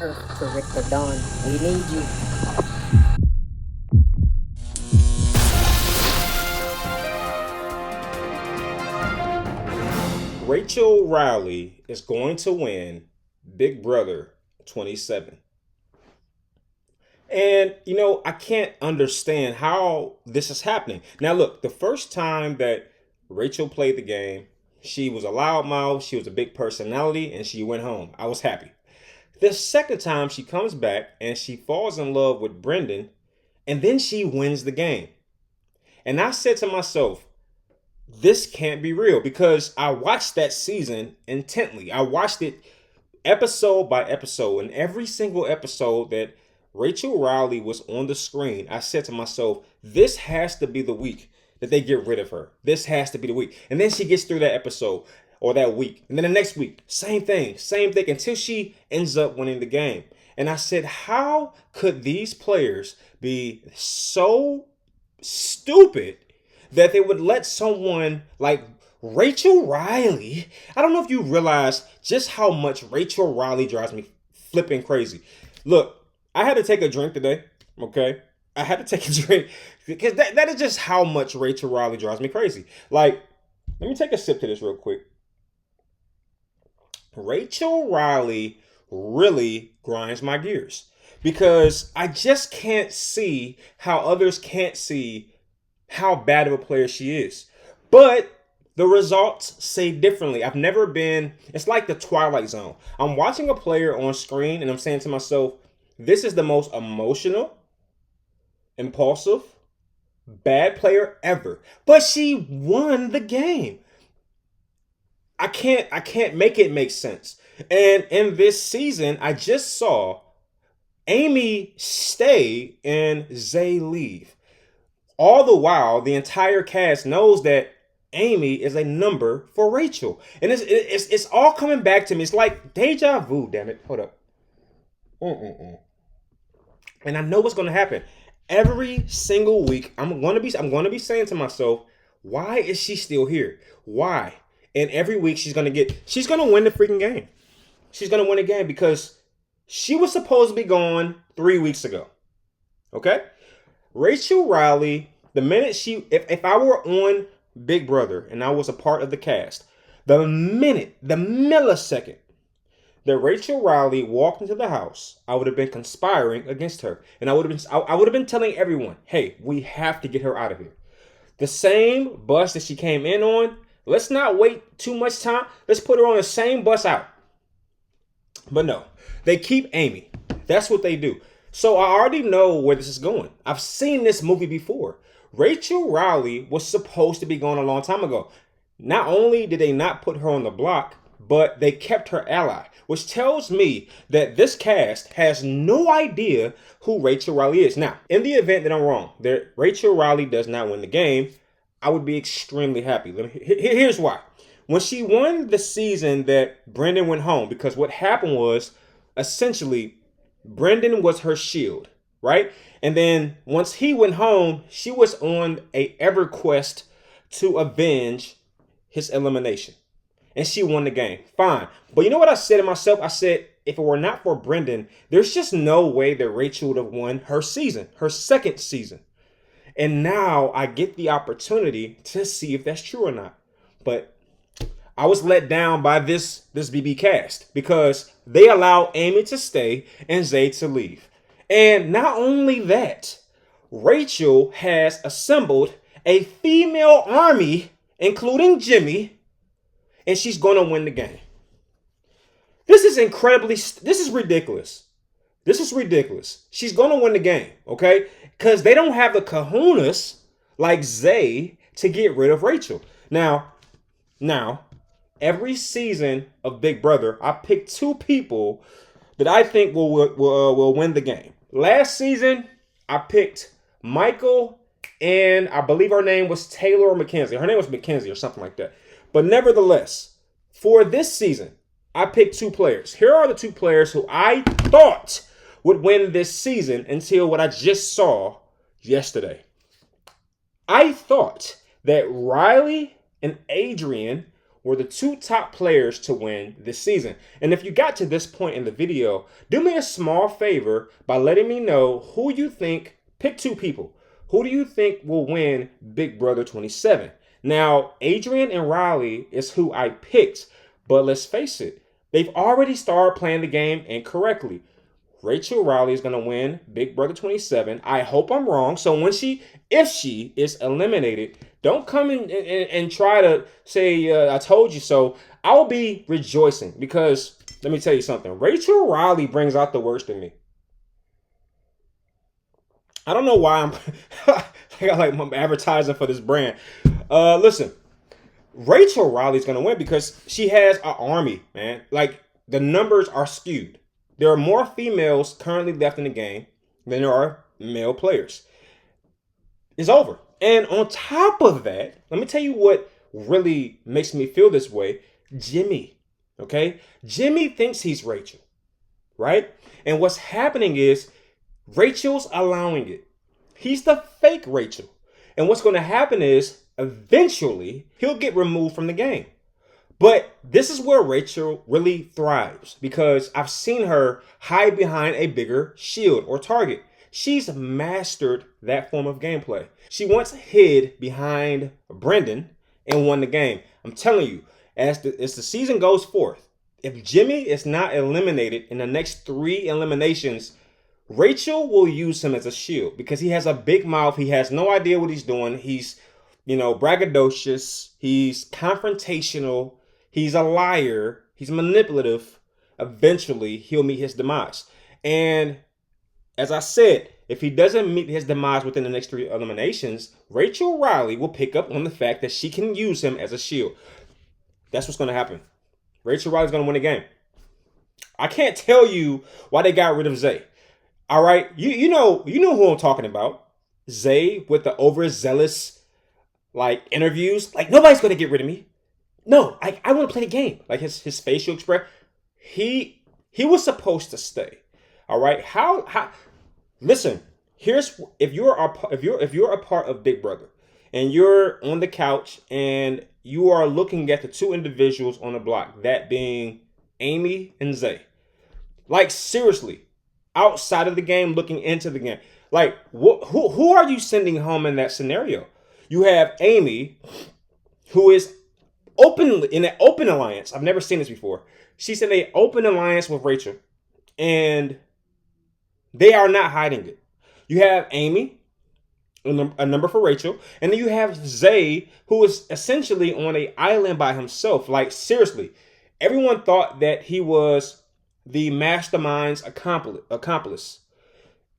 Earth to Richter Dawn. We need you. Rachel Reilly is going to win Big Brother 27. And, I can't understand how this is happening. Now, look, the first time that Rachel played the game, she was a loudmouth, she was a big personality, and she went home. I was happy. The second time she comes back and she falls in love with Brendan, and then she wins the game. And I said to myself, this can't be real, because I watched that season intently. I watched it episode by episode, and every single episode that Rachel Reilly was on the screen, I said to myself, this has to be the week that they get rid of her. This has to be the week. And then she gets through that episode or that week. And then the next week, same thing until she ends up winning the game. And I said, how could these players be so stupid that they would let someone like Rachel Reilly? I don't know if you realize just how much Rachel Reilly drives me flipping crazy. Look, I had to take a drink today, okay? I had to take a drink because that is just how much Rachel Reilly drives me crazy. Like, let me take a sip to this real quick. Rachel Reilly really grinds my gears because I just can't see how others can't see how bad of a player she is. But the results say differently. It's like the Twilight Zone. I'm watching a player on screen and I'm saying to myself, this is the most emotional, impulsive, bad player ever. But she won the game. I can't make it make sense. And in this season, I just saw Amy stay and Zay leave. All the while, the entire cast knows that Amy is a number for Rachel. And it's all coming back to me. It's like deja vu, damn it. Hold up. And I know what's going to happen. Every single week, I'm going to be saying to myself, why is she still here? Why? And every week she's going to win the freaking game. She's going to win the game because she was supposed to be gone 3 weeks ago. Okay? Rachel Reilly, the minute if I were on Big Brother and I was a part of the cast, the millisecond that Rachel Reilly walked into the house, I would have been conspiring against her. And I would have been telling everyone, hey, we have to get her out of here. The same bus that she came in on, let's not wait too much time. Let's put her on the same bus out. But no, they keep Amy. That's what they do. So I already know where this is going. I've seen this movie before. Rachel Reilly was supposed to be gone a long time ago. Not only did they not put her on the block, but they kept her ally, which tells me that this cast has no idea who Rachel Reilly is. Now, in the event that I'm wrong, that Rachel Reilly does not win the game, I would be extremely happy. Here's why. When she won the season that Brendan went home, because what happened was, essentially, Brendan was her shield, right? And then once he went home, she was on a EverQuest to avenge his elimination. And she won the game. Fine. But you know what I said to myself? I said, if it were not for Brendan, there's just no way that Rachel would have won her season, her second season. And now I get the opportunity to see if that's true or not. But I was let down by this BB cast because they allowed Amy to stay and Zay to leave. And not only that, Rachel has assembled a female army, including Jimmy, and she's going to win the game. This is ridiculous. This is ridiculous. She's going to win the game, okay? Because they don't have the kahunas like Zay to get rid of Rachel. Now, every season of Big Brother, I pick two people that I think will win the game. Last season, I picked Michael, and I believe her name was Taylor or Mackenzie. Her name was Mackenzie or something like that. But nevertheless, for this season, I picked two players. Here are the two players who I thought would win this season until what I just saw yesterday. I thought that Riley and Adrian were the two top players to win this season. And if you got to this point in the video, do me a small favor by letting me know who you think, pick two people. Who do you think will win Big Brother 27? Now, Adrian and Riley is who I picked, but let's face it, they've already started playing the game incorrectly. Rachel Reilly is going to win Big Brother 27. I hope I'm wrong. So if she is eliminated, don't come and try to say, I told you so. I'll be rejoicing because let me tell you something. Rachel Reilly brings out the worst in me. I don't know why I'm advertising for this brand. Listen, Rachel Reilly's going to win because she has an army, man. Like, the numbers are skewed. There are more females currently left in the game than there are male players. It's over. And on top of that, let me tell you what really makes me feel this way. Jimmy, okay? Jimmy thinks he's Rachel, right? And what's happening is Rachel's allowing it. He's the fake Rachel. And what's going to happen is eventually he'll get removed from the game. But this is where Rachel really thrives because I've seen her hide behind a bigger shield or target. She's mastered that form of gameplay. She once hid behind Brendan and won the game. I'm telling you, as the season goes forth, if Jimmy is not eliminated in the next 3 eliminations, Rachel will use him as a shield because he has a big mouth. He has no idea what he's doing. He's, braggadocious. He's confrontational. He's a liar. He's manipulative. Eventually, he'll meet his demise. And as I said, if he doesn't meet his demise within the next 3 eliminations, Rachel Reilly will pick up on the fact that she can use him as a shield. That's what's going to happen. Rachel Reilly's going to win the game. I can't tell you why they got rid of Zay. All right? You know who I'm talking about. Zay with the overzealous, interviews. Nobody's going to get rid of me. No, I want to play the game. His facial expression. He was supposed to stay. All right. How? Listen. If you're a part of Big Brother, and you're on the couch and you are looking at the 2 individuals on the block, that being Amy and Zay. Seriously, outside of the game, looking into the game. Who are you sending home in that scenario? You have Amy, who is in an open alliance. I've never seen this before. She's in an open alliance with Rachel, and they are not hiding it. You have Amy, a number for Rachel, and then you have Zay, who is essentially on an island by himself. Seriously, everyone thought that he was the mastermind's accomplice.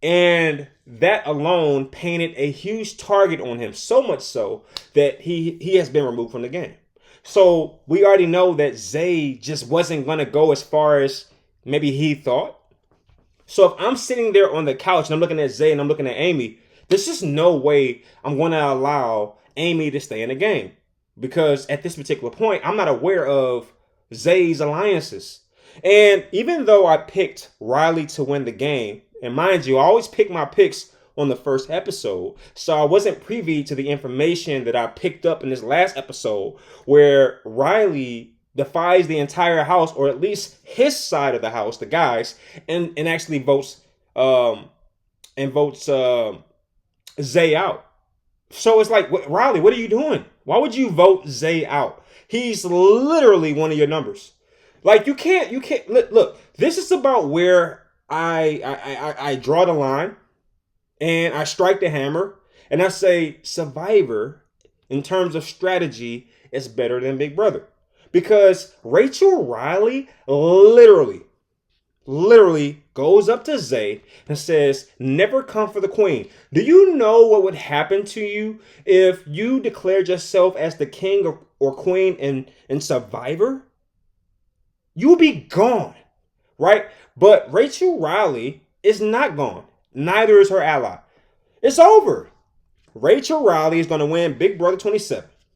And that alone painted a huge target on him, so much so that he has been removed from the game. So we already know that Zay just wasn't going to go as far as maybe he thought. So if I'm sitting there on the couch and I'm looking at Zay and I'm looking at Amy, there's just no way I'm going to allow Amy to stay in the game. Because at this particular point, I'm not aware of Zay's alliances. And even though I picked Riley to win the game, and mind you, I always pick my picks on the first episode, so I wasn't privy to the information that I picked up in this last episode where Riley defies the entire house, or at least his side of the house, the guys, and actually votes Zay out. So it's Riley, what are you doing? Why would you vote Zay out? He's literally one of your numbers. You can't look, this is about where I draw the line and I strike the hammer and I say Survivor in terms of strategy is better than Big Brother. Because Rachel Reilly literally goes up to Zay and says, never come for the queen. Do you know what would happen to you if you declared yourself as the king or queen in Survivor? You would be gone, right? But Rachel Reilly is not gone. Neither is her ally. It's over. Rachel Reilly is going to win Big Brother 27.